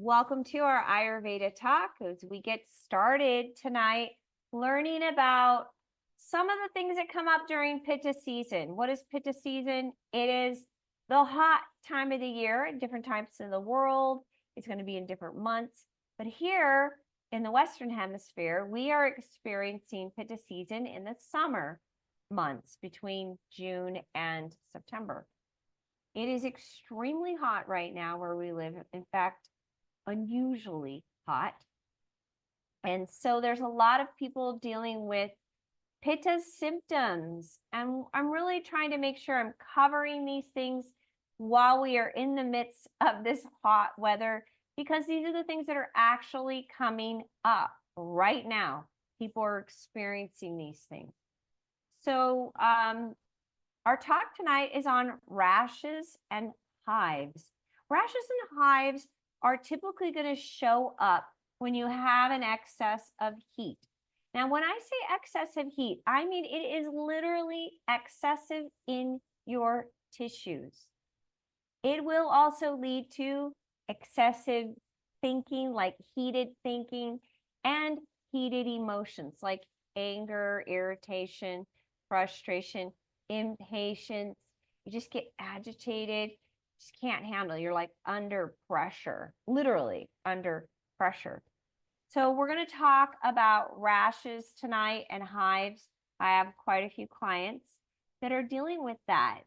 Welcome to our Ayurveda talk as we get started tonight learning about some of the things that come up during Pitta season. What is Pitta season? It is the hot time of the year in different types of the world. It's going to be in different months. But here in the Western Hemisphere, we are experiencing Pitta season in the summer months between June and September. It is extremely hot right now where we live. In fact, unusually hot. And so there's a lot of people dealing with Pitta symptoms. And I'm really trying to make sure I'm covering these things while we are in the midst of this hot weather, because these are the things that are actually coming up right now. People are experiencing these things. So our talk tonight is on rashes and hives. Rashes and hives are typically going to show up when you have an excess of heat. Now, when I say excessive heat, I mean it is literally excessive in your tissues. It will also lead to excessive thinking, like heated thinking, and heated emotions like anger, irritation, frustration, impatience. You just get agitated, just can't handle. You're like under pressure, literally under pressure. So we're going to talk about rashes tonight and hives. I have quite a few clients that are dealing with that.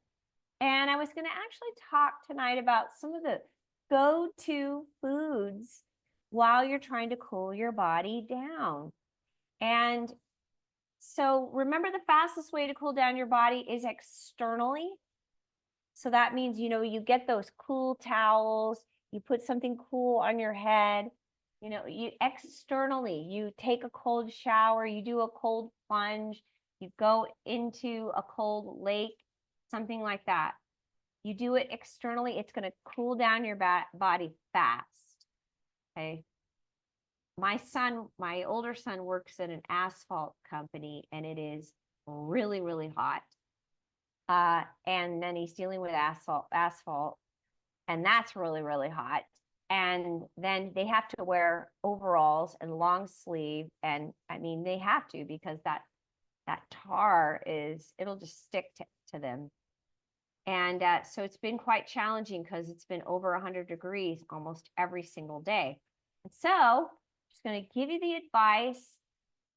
And I was going to actually talk tonight about some of the go-to foods while you're trying to cool your body down. And so remember, the fastest way to cool down your body is externally. So that means, you get those cool towels, you put something cool on your head, you externally, you take a cold shower, you do a cold plunge, you go into a cold lake, something like that. You do it externally, it's going to cool down your body fast. Okay. My older son works at an asphalt company, and it is really, really hot. And then he's dealing with asphalt, and that's really, really hot. And then they have to wear overalls and long sleeve. And I mean, they have to, because that tar it'll just stick to them. And so it's been quite challenging because it's been over 100 degrees almost every single day. And so I'm just going to give you the advice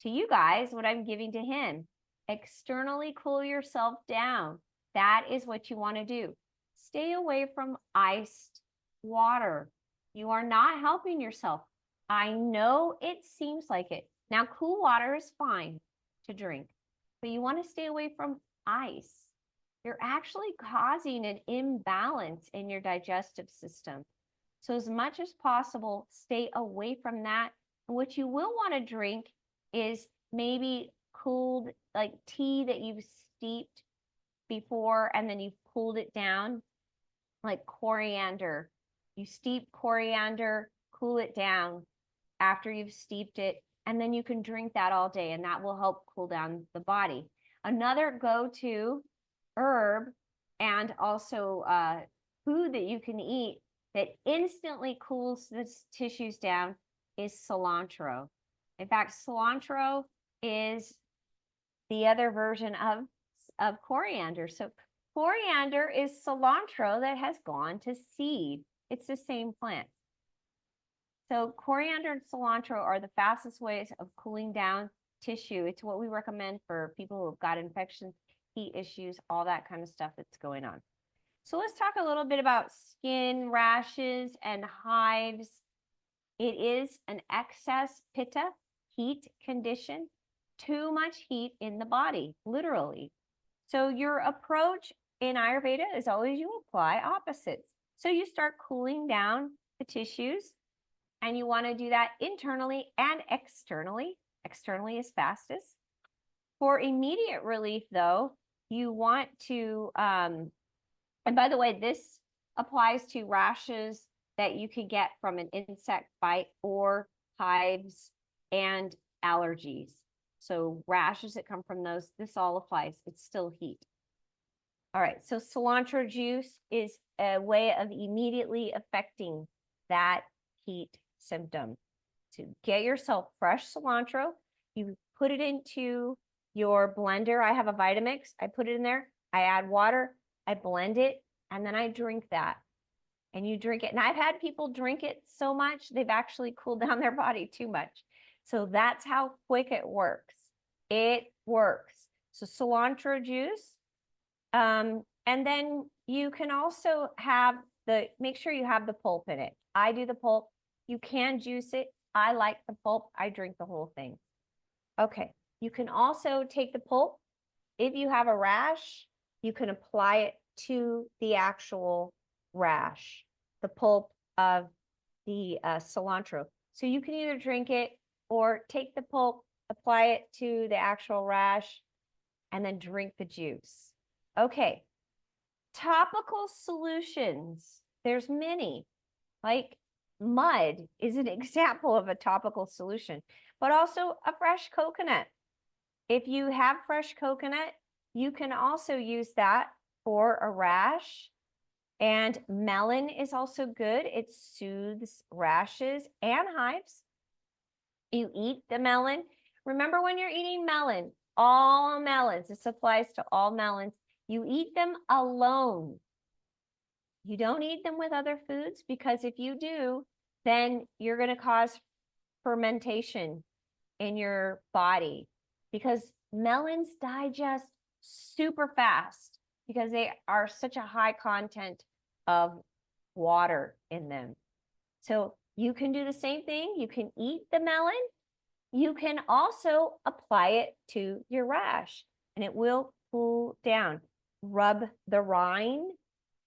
to you guys, what I'm giving to him. Externally cool yourself down. That is what you want to do. Stay away from iced water. You are not helping yourself. I know it seems like it. Now, cool water is fine to drink, but you want to stay away from ice. You're actually causing an imbalance in your digestive system. So as much as possible, stay away from that. And what you will want to drink is maybe cooled, like tea that you've steeped before and then you've cooled it down, like coriander. You steep coriander, cool it down after you've steeped it, and then you can drink that all day, and that will help cool down the body. Another go-to herb and also food that you can eat that instantly cools the tissues down is cilantro. In fact, cilantro is the other version of coriander. So coriander is cilantro that has gone to seed. It's the same plant. So coriander and cilantro are the fastest ways of cooling down tissue. It's what we recommend for people who've got infections, heat issues, all that kind of stuff that's going on. So let's talk a little bit about skin rashes and hives. It is an excess pitta heat condition, too much heat in the body, literally. So your approach in Ayurveda is always you apply opposites. So you start cooling down the tissues, and you want to do that internally and externally. Externally is fastest. For immediate relief, though, you want to, and by the way, this applies to rashes that you can get from an insect bite or hives and allergies. So rashes that come from those, this all applies. It's still heat. All right, so cilantro juice is a way of immediately affecting that heat symptom. So get yourself fresh cilantro. You put it into your blender. I have a Vitamix. I put it in there. I add water. I blend it. And then I drink that. And you drink it. And I've had people drink it so much, they've actually cooled down their body too much. So that's how quick it works. It works. So cilantro juice. And then you can also have make sure you have the pulp in it. I do the pulp. You can juice it. I like the pulp. I drink the whole thing. Okay. You can also take the pulp. If you have a rash, you can apply it to the actual rash, the pulp of the cilantro. So you can either drink it or take the pulp, apply it to the actual rash, and then drink the juice. Okay. Topical solutions. There's many. Like mud is an example of a topical solution, but also a fresh coconut. If you have fresh coconut, you can also use that for a rash. And melon is also good. It soothes rashes and hives. You eat the melon. Remember when you're eating melon, all melons, this applies to all melons, you eat them alone. You don't eat them with other foods, because if you do, then you're going to cause fermentation in your body, because melons digest super fast because they are such a high content of water in them. So you can do the same thing. You can eat the melon. You can also apply it to your rash and it will cool down. Rub the rind.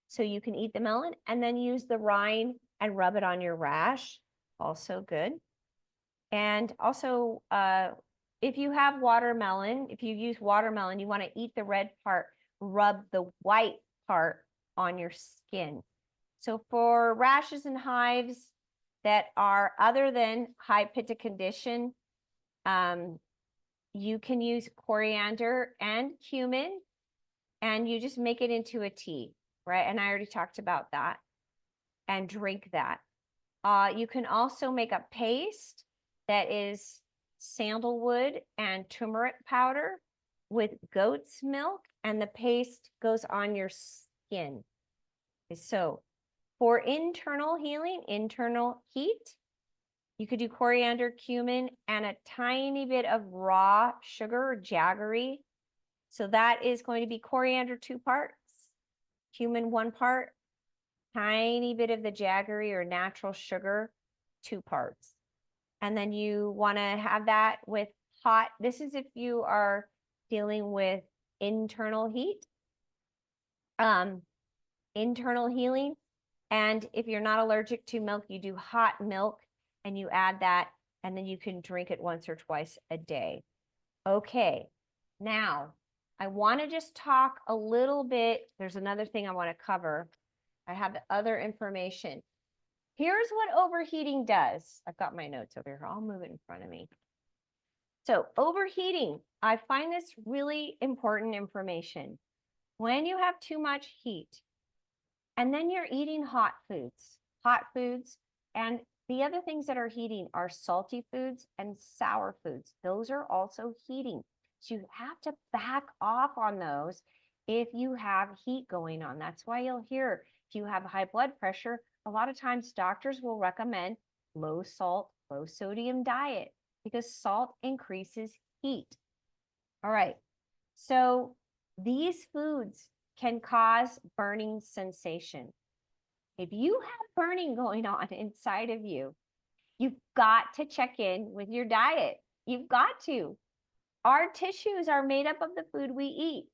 So you can eat the melon and then use the rind and rub it on your rash. Also good. And also, if you have watermelon, if you use watermelon, you want to eat the red part, rub the white part on your skin. So for rashes and hives that are other than high pitta condition, you can use coriander and cumin, and you just make it into a tea, right? And I already talked about that, and drink that. You can also make a paste that is sandalwood and turmeric powder with goat's milk, and the paste goes on your skin. So for internal healing, internal heat, you could do coriander, cumin, and a tiny bit of raw sugar or jaggery. So that is going to be coriander 2 parts, cumin 1 part, tiny bit of the jaggery or natural sugar 2 parts. And then you want to have that with hot. This is if you are dealing with internal heat, internal healing. And if you're not allergic to milk, you do hot milk and you add that, and then you can drink it once or twice a day. Okay, now I want to just talk a little bit. There's another thing I want to cover. I have the other information. Here's what overheating does. I've got my notes over here. I'll move it in front of me. So overheating, I find this really important information. When you have too much heat, and then you're eating hot foods, and the other things that are heating are salty foods and sour foods. Those are also heating. So you have to back off on those if you have heat going on. That's why you'll hear if you have high blood pressure, a lot of times doctors will recommend low salt, low sodium diet because salt increases heat. All right. So these foods can cause burning sensation. If you have burning going on inside of you, you've got to check in with your diet. You've got to. Our tissues are made up of the food we eat.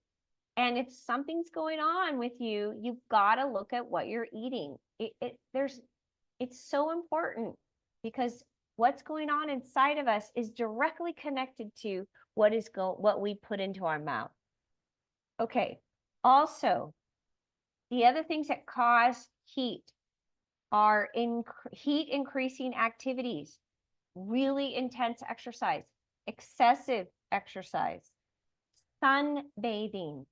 And if something's going on with you, you've got to look at what you're eating. It's so important because what's going on inside of us is directly connected to what we put into our mouth. Okay. Also, the other things that cause heat are heat increasing activities, really intense exercise, excessive exercise, sunbathing,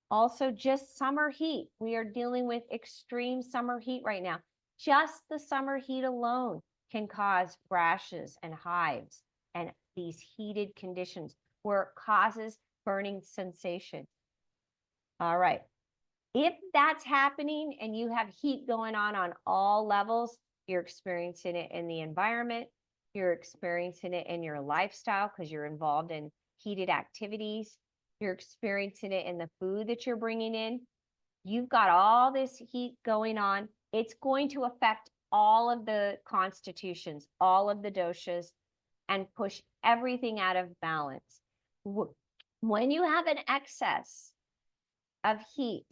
also just summer heat. We are dealing with extreme summer heat right now. Just the summer heat alone can cause rashes and hives and these heated conditions where it causes burning sensation. All right. If that's happening and you have heat going on all levels, you're experiencing it in the environment, you're experiencing it in your lifestyle because you're involved in heated activities, you're experiencing it in the food that you're bringing in. You've got all this heat going on. It's going to affect all of the constitutions, all of the doshas, and push everything out of balance. When you have an excess of heat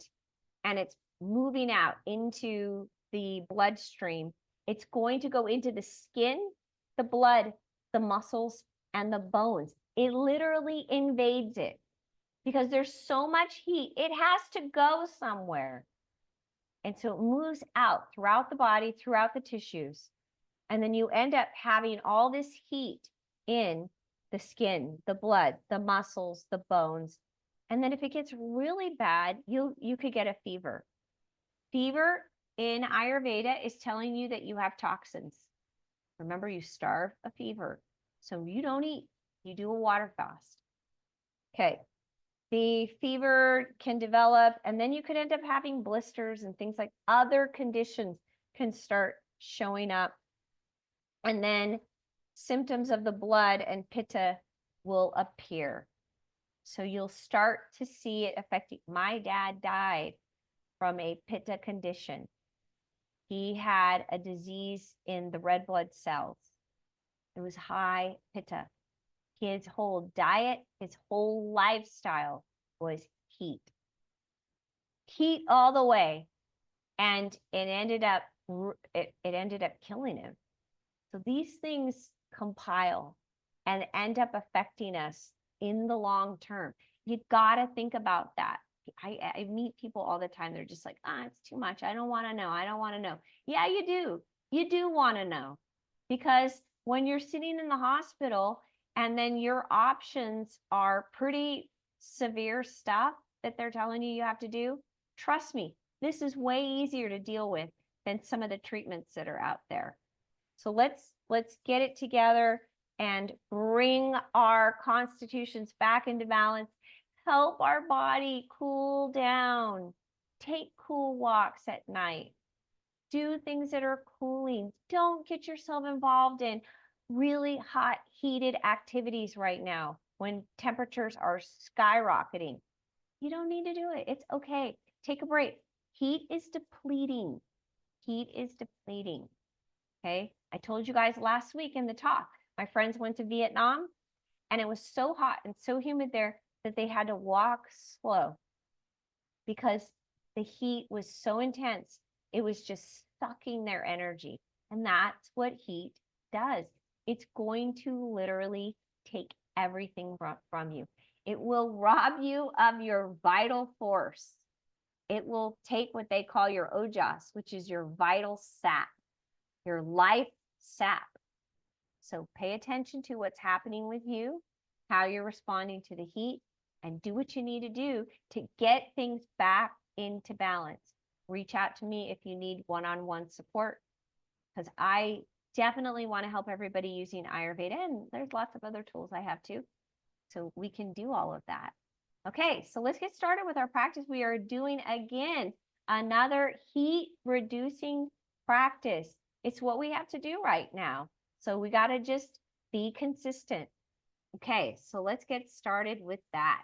and it's moving out into the bloodstream, it's going to go into the skin, the blood, the muscles, and the bones. It literally invades it because there's so much heat. It has to go somewhere. And so it moves out throughout the body, throughout the tissues. And then you end up having all this heat in the skin, the blood, the muscles, the bones. And then if it gets really bad, you could get a fever. Fever in Ayurveda is telling you that you have toxins. Remember, you starve a fever. So you don't eat, you do a water fast. Okay. The fever can develop, and then you could end up having blisters and things like other conditions can start showing up. And then symptoms of the blood and pitta will appear. So you'll start to see it affecting. My dad died from a pitta condition. He had a disease in the red blood cells. It was high pitta. His whole diet, his whole lifestyle was heat. Heat all the way. And it ended up killing him. So these things compile and end up affecting us in the long term. You got to think about that. I meet people all the time. They're just like, it's too much. I don't want to know. I don't want to know. Yeah, you do. You do want to know, because when you're sitting in the hospital and then your options are pretty severe stuff that they're telling you have to do, trust me, this is way easier to deal with than some of the treatments that are out there. So let's get it together and bring our constitutions back into balance. Help our body cool down. Take cool walks at night. Do things that are cooling. Don't get yourself involved in really hot, heated activities right now when temperatures are skyrocketing. You don't need to do it. It's okay. Take a break. Heat is depleting. Heat is depleting. Okay. I told you guys last week in the talk, my friends went to Vietnam and it was so hot and so humid there that they had to walk slow because the heat was so intense. It was just sucking their energy. And that's what heat does. It's going to literally take everything from you. It will rob you of your vital force. It will take what they call your ojas, which is your vital sap, your life sap. So pay attention to what's happening with you, how you're responding to the heat, and do what you need to do to get things back into balance. Reach out to me if you need one-on-one support, because I definitely want to help everybody using Ayurveda, and there's lots of other tools I have too. So we can do all of that. Okay, so let's get started with our practice. We are doing, again, another heat reducing practice. It's what we have to do right now. So we got to just be consistent. Okay, so let's get started with that.